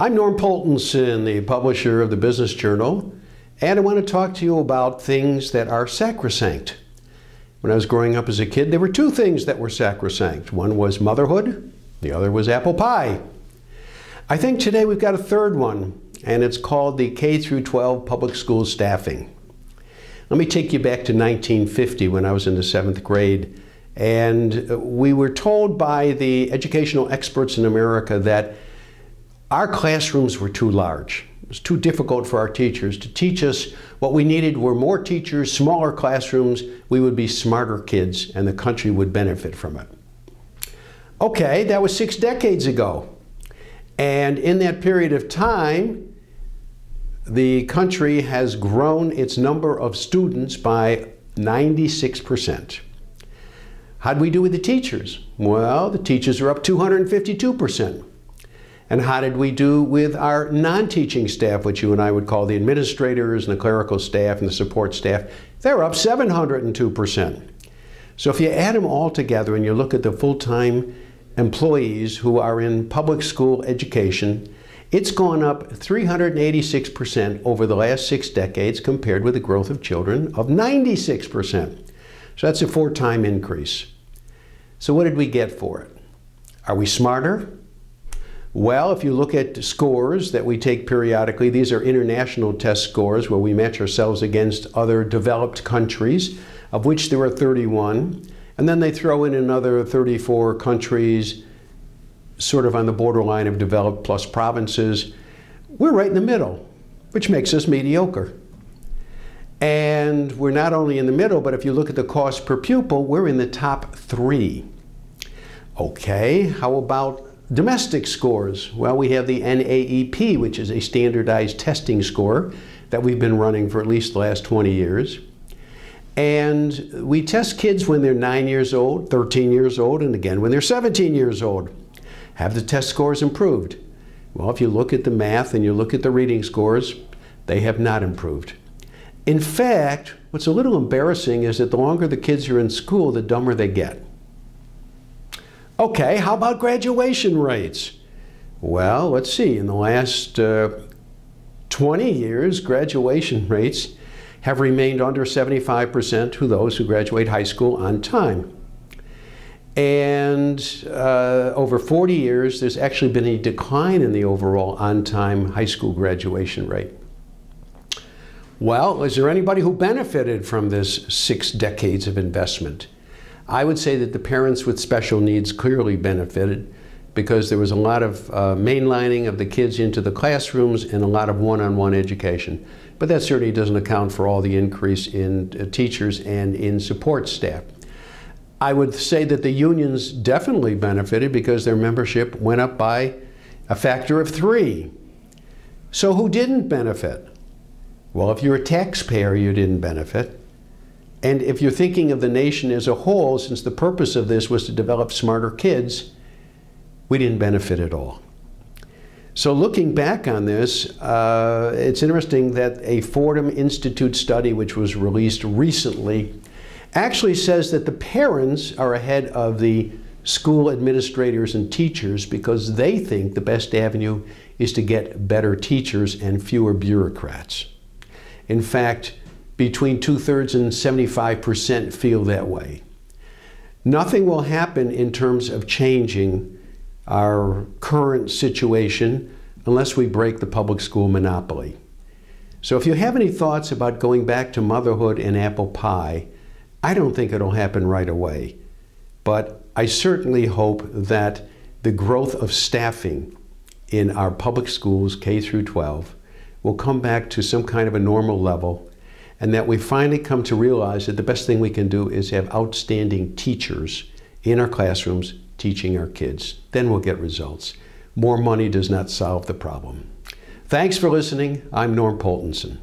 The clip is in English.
I'm Norm Poltenson, the publisher of the Business Journal, and I want to talk to you about things that are sacrosanct. When I was growing up as a kid, there were two things that were sacrosanct. One was motherhood, the other was apple pie. I think today we've got a third one, and it's called the K-12 public school staffing. Let me take you back to 1950 when I was in the 7th grade, and we were told by the educational experts in America that our classrooms were too large. It was too difficult for our teachers to teach us. What we needed were more teachers, smaller classrooms. We would be smarter kids, and the country would benefit from it. Okay, that was 6 decades ago. And in that period of time, the country has grown its number of students by 96%. How'd we do with the teachers? Well, the teachers are up 252%. And how did we do with our non-teaching staff, which you and I would call the administrators and the clerical staff and the support staff? They're up 702%. So if you add them all together and you look at the full-time employees who are in public school education, it's gone up 386% over the last 6 decades compared with the growth of children of 96%. So that's a 4-time increase. So what did we get for it? Are we smarter? Well, if you look at scores that we take periodically, these are international test scores where we match ourselves against other developed countries, of which there are 31. And then they throw in another 34 countries, sort of on the borderline of developed plus provinces. We're right in the middle, which makes us mediocre. And we're not only in the middle, but if you look at the cost per pupil, we're in the top 3. Okay, how about domestic scores? Well, we have the NAEP, which is a standardized testing score that we've been running for at least the last 20 years. And we test kids when they're 9 years old, 13 years old, and again when they're 17 years old. Have the test scores improved? Well, if you look at the math and you look at the reading scores, they have not improved. In fact, what's a little embarrassing is that the longer the kids are in school, the dumber they get. Okay, how about graduation rates? Well, let's see. In the last 20 years, graduation rates have remained under 75% to those who graduate high school on time. And over 40 years, there's actually been a decline in the overall on-time high school graduation rate. Well, is there anybody who benefited from this 6 decades of investment? I would say that the parents with special needs clearly benefited because there was a lot of mainlining of the kids into the classrooms and a lot of one-on-one education. But that certainly doesn't account for all the increase in teachers and in support staff. I would say that the unions definitely benefited because their membership went up by a factor of 3. So who didn't benefit? Well, if you're a taxpayer, you didn't benefit. And if you're thinking of the nation as a whole, since the purpose of this was to develop smarter kids, we didn't benefit at all. So looking back on this, it's interesting that a Fordham Institute study, which was released recently, actually says that the parents are ahead of the school administrators and teachers because they think the best avenue is to get better teachers and fewer bureaucrats. In fact, between 2/3 and 75% feel that way. Nothing will happen in terms of changing our current situation unless we break the public school monopoly. So if you have any thoughts about going back to motherhood and apple pie, I don't think it'll happen right away. But I certainly hope that the growth of staffing in our public schools, K-12, will come back to some kind of a normal level, and that we finally come to realize that the best thing we can do is have outstanding teachers in our classrooms teaching our kids. Then we'll get results. More money does not solve the problem. Thanks for listening. I'm Norm Poltenson.